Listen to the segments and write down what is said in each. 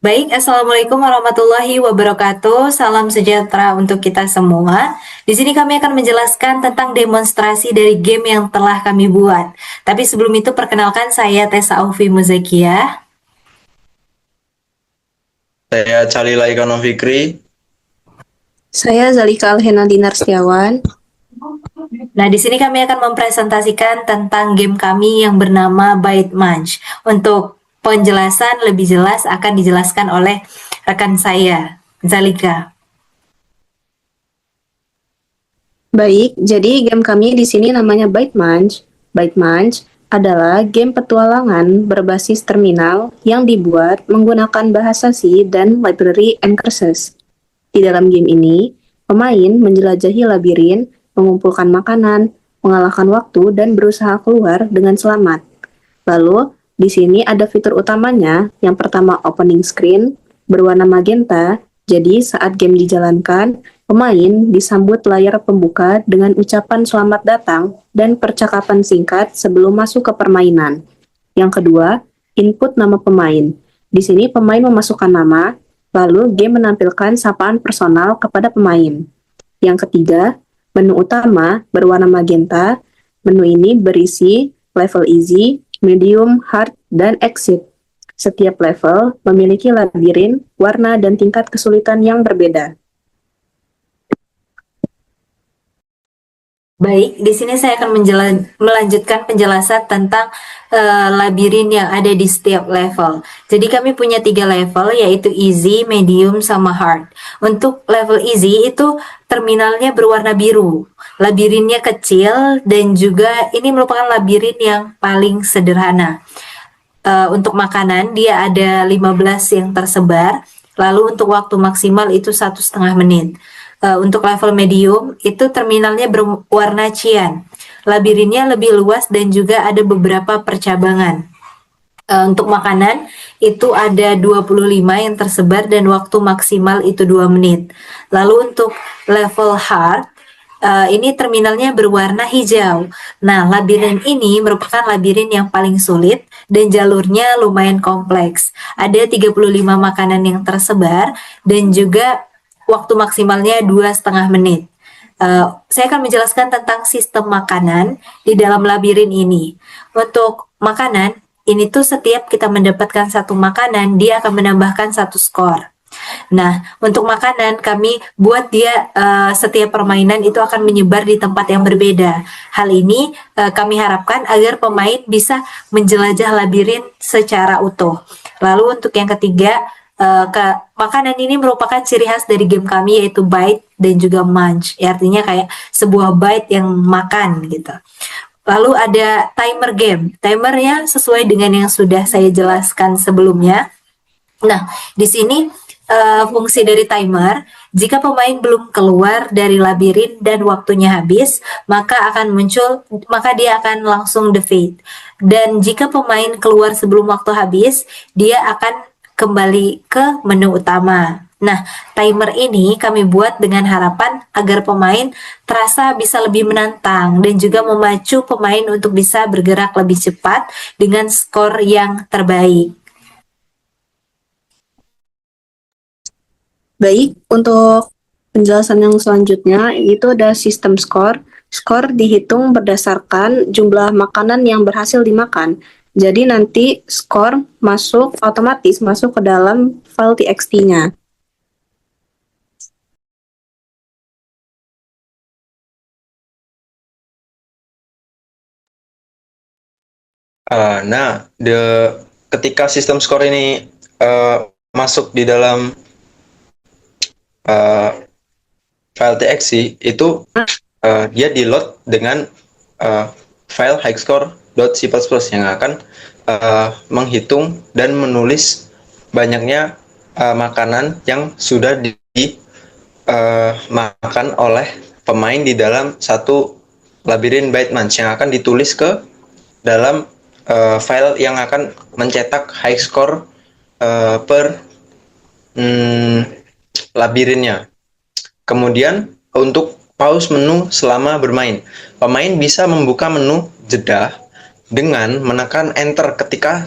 Baik, Assalamualaikum warahmatullahi wabarakatuh. Salam sejahtera untuk kita semua. Di sini kami akan menjelaskan tentang demonstrasi dari game yang telah kami buat. Tapi sebelum itu perkenalkan saya Tessa Aufi Muzakia. Saya Calila Ikano Fikri. Saya Zalika Alhena Dinar Setiawan. Nah, di sini kami akan mempresentasikan tentang game kami yang bernama Byte Munch. Untuk penjelasan lebih jelas akan dijelaskan oleh rekan saya, Zalika. Baik, jadi game kami di sini namanya Byte Munch. Byte Munch adalah game petualangan berbasis terminal yang dibuat menggunakan bahasa C dan library and curses. Di dalam game ini, pemain menjelajahi labirin, mengumpulkan makanan, mengalahkan waktu, dan berusaha keluar dengan selamat. Lalu, di sini ada fitur utamanya, yang pertama opening screen, berwarna magenta, jadi saat game dijalankan, pemain disambut layar pembuka dengan ucapan selamat datang dan percakapan singkat sebelum masuk ke permainan. Yang kedua, input nama pemain. Di sini pemain memasukkan nama, lalu game menampilkan sapaan personal kepada pemain. Yang ketiga, menu utama berwarna magenta. Menu ini berisi level easy, medium, hard, dan exit. Setiap level memiliki labirin, warna, dan tingkat kesulitan yang berbeda. Baik, di sini saya akan melanjutkan penjelasan tentang labirin yang ada di setiap level. Jadi kami punya 3 level, yaitu easy, medium, sama hard. Untuk level easy itu terminalnya berwarna biru, labirinnya kecil, dan juga ini merupakan labirin yang paling sederhana. Untuk makanan dia ada 15 yang tersebar, lalu untuk waktu maksimal itu 1,5 menit. Untuk level medium itu terminalnya berwarna cian, labirinnya lebih luas dan juga ada beberapa percabangan. Untuk makanan itu ada 25 yang tersebar dan waktu maksimal itu 2 menit. Lalu untuk level hard ini terminalnya berwarna hijau. Nah, labirin ini merupakan labirin yang paling sulit dan jalurnya lumayan kompleks. Ada 35 makanan yang tersebar dan juga waktu maksimalnya 2,5 menit. Saya akan menjelaskan tentang sistem makanan di dalam labirin ini. Untuk makanan, ini tuh setiap kita mendapatkan satu makanan, dia akan menambahkan 1 skor. Nah, untuk makanan kami buat dia setiap permainan itu akan menyebar di tempat yang berbeda. Hal ini kami harapkan agar pemain bisa menjelajah labirin secara utuh. Lalu untuk yang ketiga, makanan ini merupakan ciri khas dari game kami yaitu bite dan juga munch. Ya, artinya kayak sebuah bite yang makan gitu. Lalu ada timer game. Timernya sesuai dengan yang sudah saya jelaskan sebelumnya. Nah, di sini fungsi dari timer, jika pemain belum keluar dari labirin dan waktunya habis, maka dia akan langsung defeat. Dan jika pemain keluar sebelum waktu habis, dia akan kembali ke menu utama. Nah, timer ini kami buat dengan harapan agar pemain terasa bisa lebih menantang dan juga memacu pemain untuk bisa bergerak lebih cepat dengan skor yang terbaik. Baik, untuk penjelasan yang selanjutnya, itu ada sistem skor. Skor dihitung berdasarkan jumlah makanan yang berhasil dimakan. Jadi nanti skor otomatis masuk ke dalam file txt-nya. Ketika sistem skor ini masuk di dalam file txt, itu dia di-load dengan file highscore.c++ yang akan menghitung dan menulis banyaknya makanan yang sudah dimakan oleh pemain di dalam satu labirin Byte Munch yang akan ditulis ke dalam file yang akan mencetak high score per labirinnya. Kemudian untuk pause menu selama bermain, pemain bisa membuka menu jeda dengan menekan enter ketika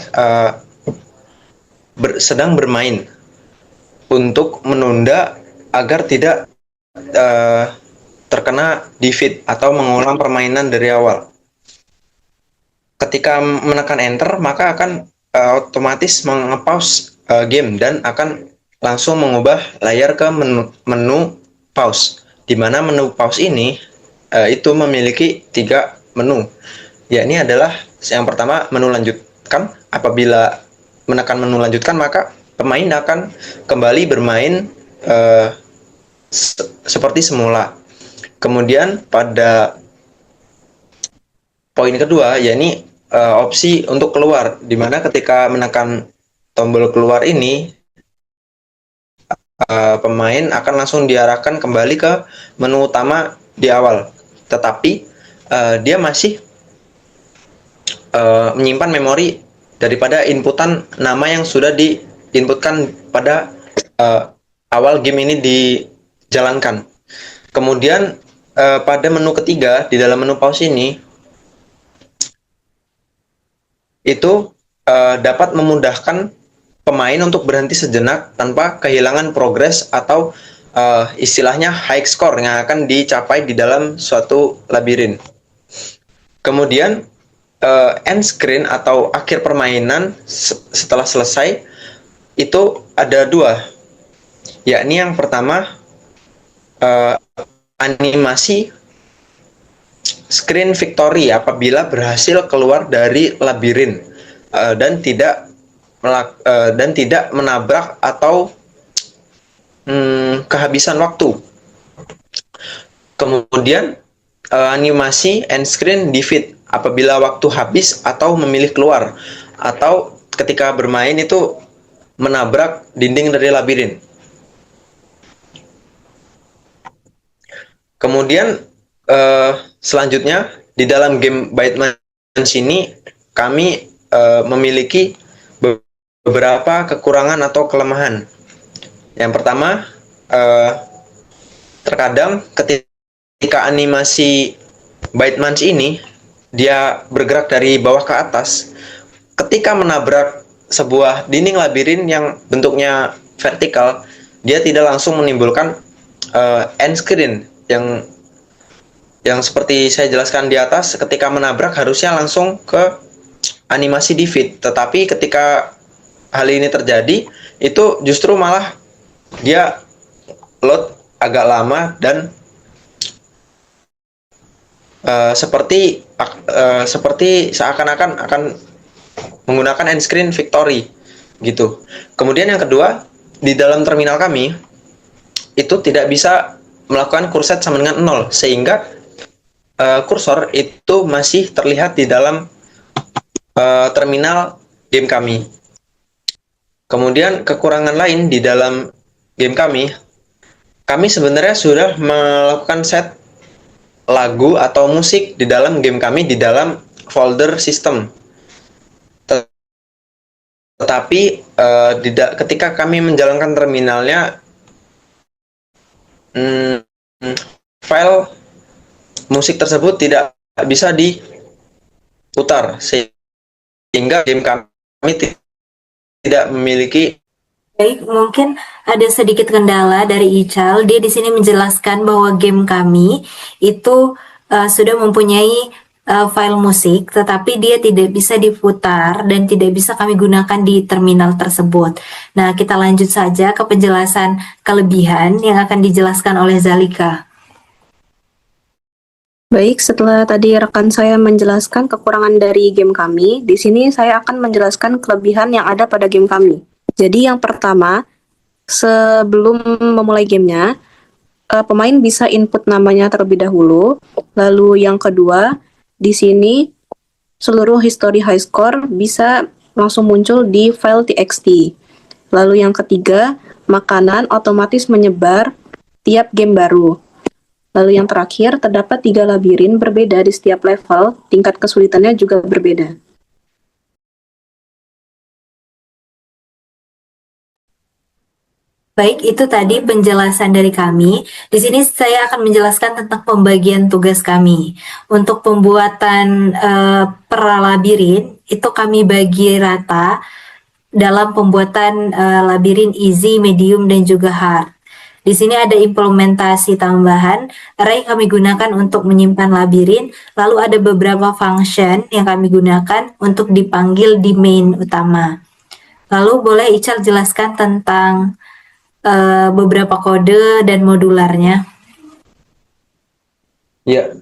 sedang bermain. untuk menunda agar tidak terkena defeat atau mengulang permainan dari awal. Ketika menekan enter, maka akan otomatis menge-pause game dan akan langsung mengubah layar ke menu pause. Di mana menu pause ini itu memiliki 3 menu. Yakni adalah yang pertama menu lanjutkan. Apabila menekan menu lanjutkan, maka pemain akan kembali bermain seperti semula. Kemudian pada poin kedua, yakni opsi untuk keluar, di mana ketika menekan tombol keluar ini, pemain akan langsung diarahkan kembali ke menu utama di awal. Tetapi dia masih menyimpan memori daripada inputan nama yang sudah diinputkan pada awal game ini dijalankan. Kemudian pada menu ketiga di dalam menu pause ini itu dapat memudahkan pemain untuk berhenti sejenak tanpa kehilangan progres atau istilahnya high score yang akan dicapai di dalam suatu labirin. Kemudian end screen atau akhir permainan setelah selesai itu ada 2, yakni yang pertama animasi screen victory apabila berhasil keluar dari labirin dan tidak menabrak atau kehabisan waktu. Kemudian animasi end screen defeat apabila waktu habis atau memilih keluar, atau ketika bermain itu menabrak dinding dari labirin. Kemudian selanjutnya di dalam game ByteManch ini kami memiliki beberapa kekurangan atau kelemahan. Yang pertama, terkadang ketika animasi ByteManch ini dia bergerak dari bawah ke atas, ketika menabrak sebuah dinding labirin yang bentuknya vertikal, dia tidak langsung menimbulkan end screen yang seperti saya jelaskan di atas. Ketika menabrak harusnya langsung ke animasi defeat, tetapi ketika hal ini terjadi, itu justru malah dia load agak lama dan seperti seakan-akan akan menggunakan end screen victory gitu. Kemudian yang kedua, di dalam terminal kami itu tidak bisa melakukan kursor sama dengan 0, sehingga kursor itu masih terlihat di dalam terminal game kami. Kemudian kekurangan lain di dalam game kami sebenarnya sudah melakukan set lagu atau musik di dalam game kami di dalam folder sistem. Tetapi ketika kami menjalankan terminalnya, file musik tersebut tidak bisa diputar, sehingga game kami tidak memiliki. Baik, mungkin ada sedikit kendala dari Ical. Dia di sini menjelaskan bahwa game kami itu sudah mempunyai file musik, tetapi dia tidak bisa diputar dan tidak bisa kami gunakan di terminal tersebut. Nah, kita lanjut saja ke penjelasan kelebihan yang akan dijelaskan oleh Zalika. Baik, setelah tadi rekan saya menjelaskan kekurangan dari game kami, di sini saya akan menjelaskan kelebihan yang ada pada game kami. Jadi yang pertama, sebelum memulai gamenya, pemain bisa input namanya terlebih dahulu. Lalu yang kedua, di sini seluruh history high score bisa langsung muncul di file txt. Lalu yang ketiga, makanan otomatis menyebar tiap game baru. Lalu yang terakhir, terdapat 3 labirin berbeda di setiap level, tingkat kesulitannya juga berbeda. Baik, itu tadi penjelasan dari kami. Di sini saya akan menjelaskan tentang pembagian tugas kami. Untuk pembuatan per labirin, itu kami bagi rata dalam pembuatan labirin easy, medium, dan juga hard. Di sini ada implementasi tambahan, array kami gunakan untuk menyimpan labirin, lalu ada beberapa function yang kami gunakan untuk dipanggil di main utama. Lalu boleh Ical jelaskan tentang beberapa kode dan modularnya? Ya,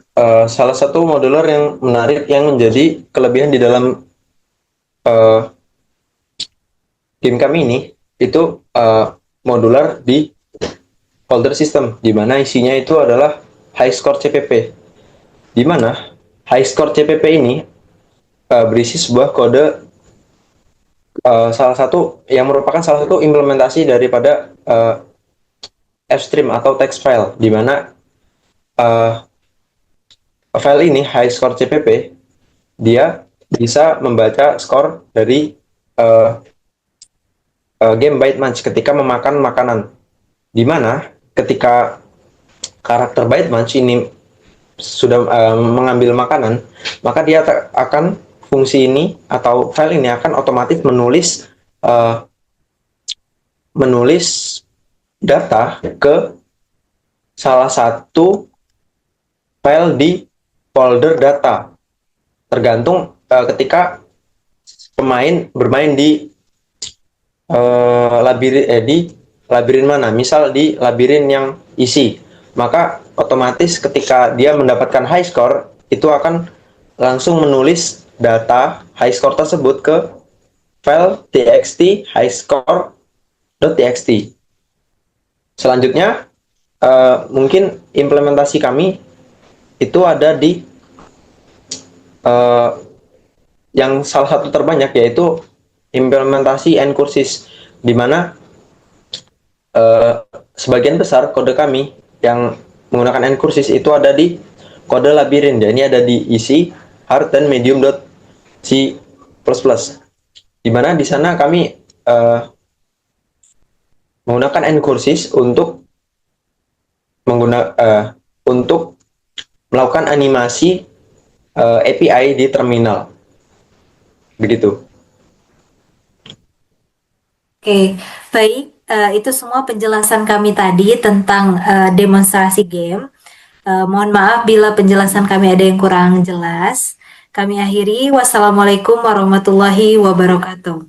salah satu modular yang menarik yang menjadi kelebihan di dalam game kami ini itu modular di folder system, di mana isinya itu adalah high score CPP, di mana high score CPP ini berisi sebuah kode salah satu yang merupakan salah satu implementasi daripada fstream atau text file, di mana file ini high score CPP dia bisa membaca skor dari game Byte Munch ketika memakan makanan, di mana ketika karakter Byte Munch ini sudah mengambil makanan, maka dia akan fungsi ini atau file ini akan otomatis menulis data ke salah satu file di folder data, tergantung ketika pemain bermain di labirin mana, misal di labirin yang isi, maka otomatis ketika dia mendapatkan high score itu akan langsung menulis data high score tersebut ke file txt highscore.txt. Selanjutnya mungkin implementasi kami itu ada di yang salah satu terbanyak, yaitu implementasi ncurses, di mana sebagian besar kode kami yang menggunakan ncurses itu ada di kode labirin, dan ini ada di isi, hard, dan medium.c++, di mana di sana kami menggunakan ncurses untuk melakukan animasi API di terminal, begitu. Oke, baik. Itu semua penjelasan kami tadi tentang demonstrasi game. Mohon maaf bila penjelasan kami ada yang kurang jelas. Kami akhiri. Wassalamualaikum warahmatullahi wabarakatuh.